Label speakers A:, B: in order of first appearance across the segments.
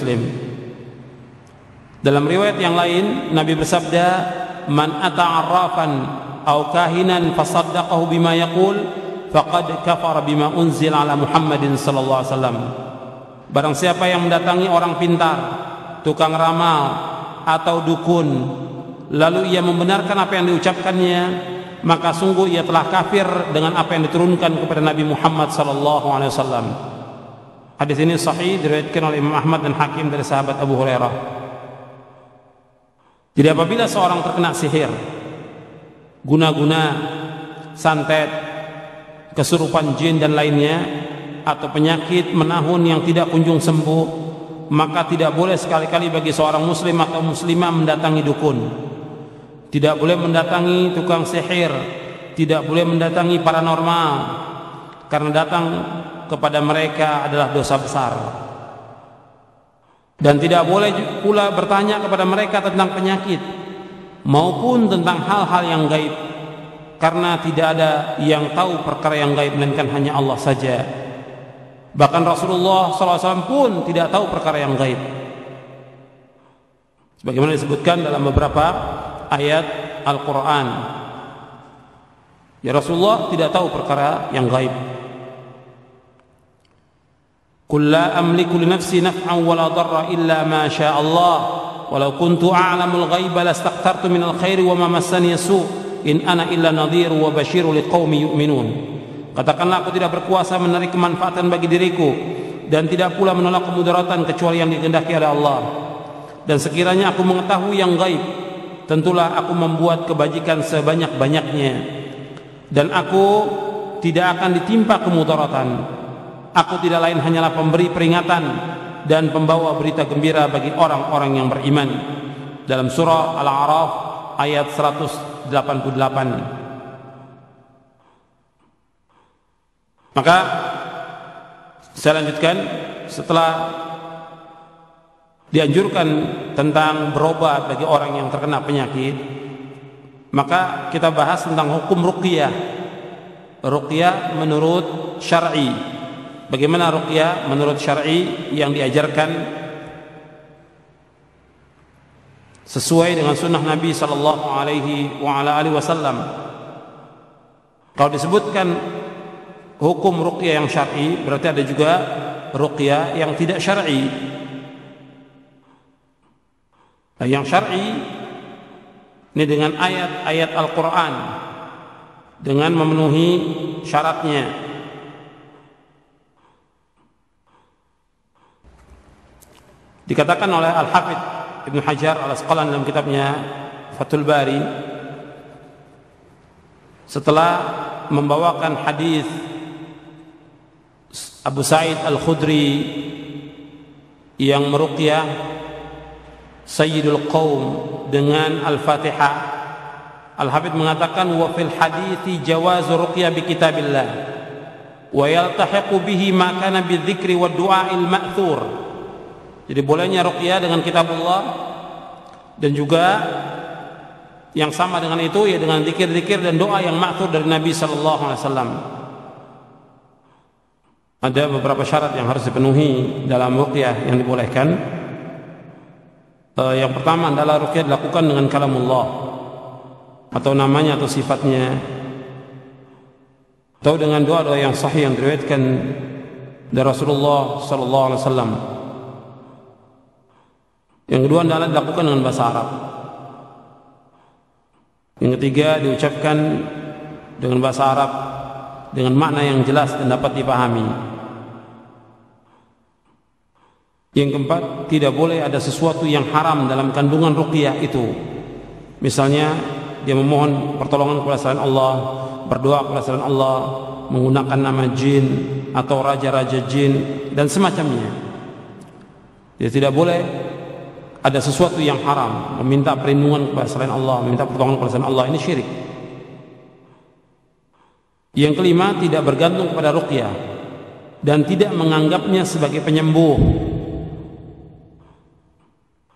A: Muslim. Dalam riwayat yang lain Nabi bersabda, "Man ata 'arrafan aw kahinan fasaddaqahu bima yaqul faqad kafara bima unzila ala Muhammadin sallallahu alaihi wasallam." Barang siapa yang mendatangi orang pintar, tukang ramal atau dukun, lalu ia membenarkan apa yang diucapkannya, maka sungguh ia telah kafir dengan apa yang diturunkan kepada Nabi Muhammad sallallahu alaihi wasallam. Hadis ini sahih, diriwayatkan oleh Imam Ahmad dan Hakim dari sahabat Abu Hurairah. Jadi apabila seorang terkena sihir, guna-guna, santet, kesurupan jin dan lainnya, atau penyakit menahun yang tidak kunjung sembuh, maka tidak boleh sekali-kali bagi seorang muslim atau muslimah mendatangi dukun, tidak boleh mendatangi tukang sihir, tidak boleh mendatangi paranormal, karena datang kepada mereka adalah dosa besar. Dan tidak boleh pula bertanya kepada mereka tentang penyakit maupun tentang hal-hal yang gaib, karena tidak ada yang tahu perkara yang gaib melainkan hanya Allah saja. Bahkan Rasulullah SAW pun tidak tahu perkara yang gaib, sebagaimana disebutkan dalam beberapa ayat Al-Quran. Ya, Rasulullah tidak tahu perkara yang gaib. Qul la amliku li nafsi naf'an wa la darra illa ma syaa Allah walau kuntu a'lamul ghaiba lastaqtartu minal khairi wa ma massani su' in ana illa nadhiru wa basyiru liqaumin yu'minun. Katakanlah, aku tidak berkuasa menarik kemanfaatan bagi diriku dan tidak pula menolak kemudaratan kecuali yang dikehendaki oleh Allah. Dan sekiranya aku mengetahui yang gaib, tentulah aku membuat kebajikan sebanyak-banyaknya, dan aku tidak akan ditimpa kemudaratan. Aku tidak lain hanyalah pemberi peringatan dan pembawa berita gembira bagi orang-orang yang beriman. Dalam surah Al-A'raf ayat 188. Maka saya lanjutkan, setelah dianjurkan tentang berobat bagi orang yang terkena penyakit, maka kita bahas tentang hukum ruqyah. Ruqyah menurut syar'i. Bagaimana ruqyah menurut syar'i yang diajarkan sesuai dengan sunnah Nabi sallallahu alaihi wasallam. Kalau disebutkan hukum ruqyah yang syar'i, berarti ada juga ruqyah yang tidak syar'i. Nah, yang syar'i ini dengan ayat-ayat Al-Quran, dengan memenuhi syaratnya. Dikatakan oleh Al-Hafidz Ibn Hajar Al-Asqalani dalam kitabnya Fathul Bari, setelah membawakan hadis Abu Sa'id Al-Khudri yang meruqyah Sayyidul Qaum dengan Al-Fatihah, Al-Hafidz mengatakan, wa fil hadithi jawazu ruqyah bi kitabillah wa yaltahiqu bihi ma kana bidzikri wad du'a'il ma'thur. Jadi bolehnya ruqyah dengan kitabullah, dan juga yang sama dengan itu ya dengan zikir-zikir dan doa yang ma'thur dari Nabi sallallahu alaihi wasallam. Ada beberapa syarat yang harus dipenuhi dalam ruqyah yang dibolehkan. Yang pertama adalah ruqyah dilakukan dengan kalamullah, atau namanya atau sifatnya, atau dengan doa-doa yang sahih yang diriwayatkan dari Rasulullah sallallahu alaihi wasallam. Yang kedua adalah dilakukan dengan bahasa Arab. Yang ketiga diucapkan dengan bahasa Arab dengan makna yang jelas dan dapat dipahami. Yang keempat, tidak boleh ada sesuatu yang haram dalam kandungan ruqyah itu. Misalnya dia memohon pertolongan kepada selain Allah, berdoa kepada selain Allah, menggunakan nama jin atau raja-raja jin dan semacamnya. Jadi tidak boleh ada sesuatu yang haram, meminta perlindungan kepada selain Allah, meminta pertolongan kepada selain Allah, ini syirik. Yang kelima, tidak bergantung kepada ruqyah dan tidak menganggapnya sebagai penyembuh.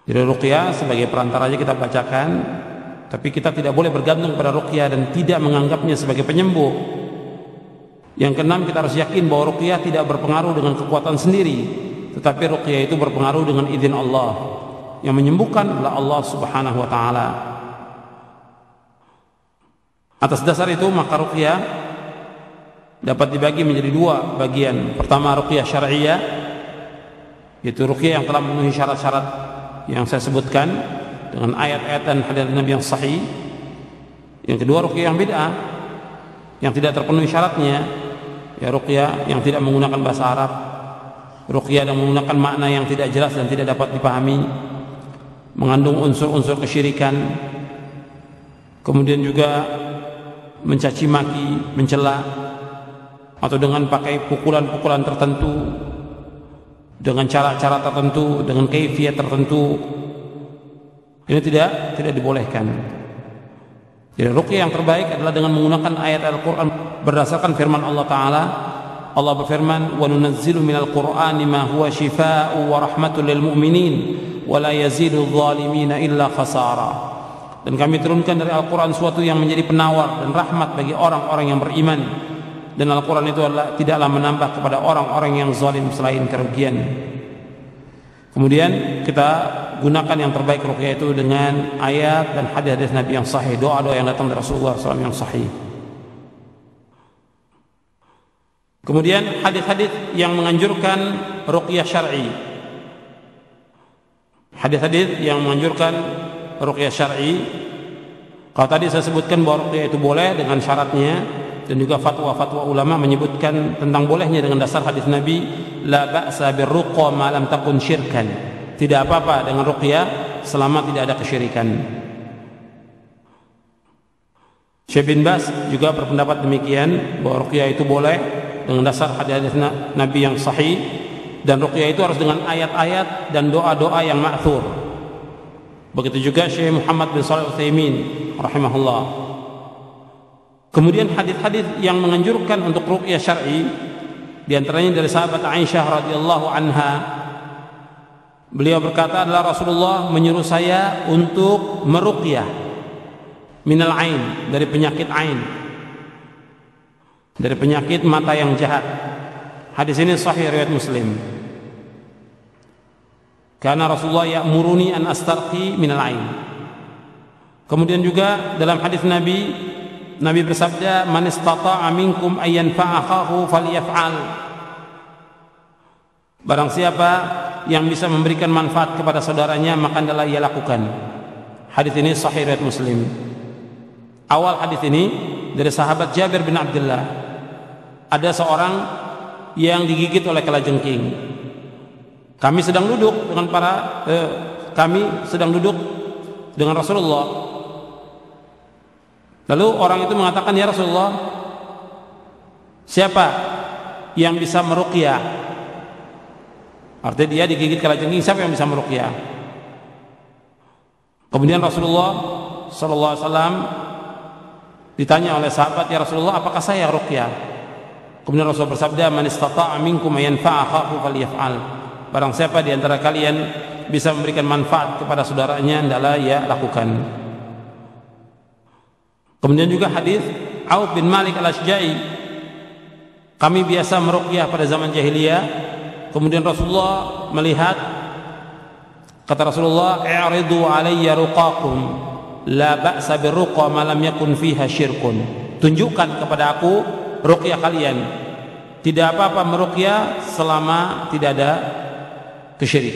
A: Jadi ruqyah sebagai perantara aja kita bacakan, tapi kita tidak boleh bergantung pada ruqyah dan tidak menganggapnya sebagai penyembuh. Yang keenam, kita harus yakin bahwa ruqyah tidak berpengaruh dengan kekuatan sendiri, tetapi ruqyah itu berpengaruh dengan izin Allah. Yang menyembuhkan adalah Allah Subhanahu wa taala. Atas dasar itu maka ruqyah dapat dibagi menjadi dua bagian. Pertama, ruqyah syar'iyyah, yaitu ruqyah yang telah memenuhi syarat-syarat yang saya sebutkan dengan ayat-ayat dan hadis Nabi yang sahih. Yang kedua, ruqyah yang bid'ah, yang tidak terpenuhi syaratnya, ya ruqyah yang tidak menggunakan bahasa Arab, ruqyah yang menggunakan makna yang tidak jelas dan tidak dapat dipahami, mengandung unsur-unsur kesyirikan, kemudian juga mencaci maki, mencela, atau dengan pakai pukulan-pukulan tertentu, dengan cara-cara tertentu, dengan kaifiyah tertentu. Ini tidak dibolehkan. Jadi ruqyah yang terbaik adalah dengan menggunakan ayat Al-Quran berdasarkan firman Allah Ta'ala. Allah berfirman, wa nunazzilu minal qur'ani ma huwa shifaa'u wa rahmatul lil mu'minin wa la yazidu adh-dhalimina illa khasara. Dan kami turunkan dari Al-Quran sesuatu yang menjadi penawar dan rahmat bagi orang-orang yang beriman. Dan Al-Quran itu tidaklah menambah kepada orang-orang yang zalim selain kerugian. Kemudian kita gunakan yang terbaik ruqyah itu dengan ayat dan hadis-hadis Nabi yang sahih, doa-doa yang datang dari Rasulullah SAW yang sahih. Kemudian hadis-hadis yang menganjurkan ruqyah syar'i. Hadis-hadis yang menganjurkan ruqyah syar'i, kalau tadi saya sebutkan bahwa ruqyah itu boleh dengan syaratnya, dan juga fatwa-fatwa ulama menyebutkan tentang bolehnya dengan dasar hadis Nabi, la ba'sa birruqa ma lam takun syirkan. Tidak apa-apa dengan ruqyah selama tidak ada kesyirikan. Syekh bin Baz juga berpendapat demikian, bahwa ruqyah itu boleh dengan dasar hadis Nabi yang sahih, dan ruqyah itu harus dengan ayat-ayat dan doa-doa yang ma'thur. Begitu juga Syekh Muhammad bin Shalih Al-Utsaimin rahimahullah. Kemudian hadis-hadis yang menganjurkan untuk ruqyah syar'i, di antaranya dari sahabat Aisyah radhiyallahu anha. Beliau berkata adalah Rasulullah menyuruh saya untuk meruqyah minal ain, dari penyakit ain, dari penyakit mata yang jahat. Hadis ini sahih riwayat Muslim. Karena Rasulullah ya'muruni an astarqi minal ain. Kemudian juga dalam hadis Nabi bersabda, man istata'a minkum ay yanfa'a akhahu falyaf'al. Barang siapa yang bisa memberikan manfaat kepada saudaranya, maka hendaklah ia lakukan. Hadis ini sahih riwayat Muslim. Awal hadis ini dari sahabat Jabir bin Abdullah. Ada seorang yang digigit oleh kalajengking. Kami sedang duduk dengan Rasulullah. Lalu orang itu mengatakan, ya Rasulullah, siapa yang bisa meruqyah? Artinya dia digigit kalajengking, siapa yang bisa meruqyah? Kemudian Rasulullah sallallahu alaihi wasallam ditanya oleh sahabat, ya Rasulullah, apakah saya ruqyah? Kemudian Rasul bersabda, man istata'a minkum yanfa'a akhahu falyaf'al. Barang siapa di antara kalian bisa memberikan manfaat kepada saudaranya, hendaklah ia lakukan. Kemudian juga hadis Auf bin Malik al-Ashja'i, kami biasa meruqyah pada zaman jahiliyah. Kemudian Rasulullah melihat, kata Rasulullah, i'ridu alayya ruqakum la ba'sa birruqa ma lam yakun fiha syirkun. Tunjukkan kepada aku ruqyah kalian, tidak apa-apa meruqyah selama tidak ada kesyirikan.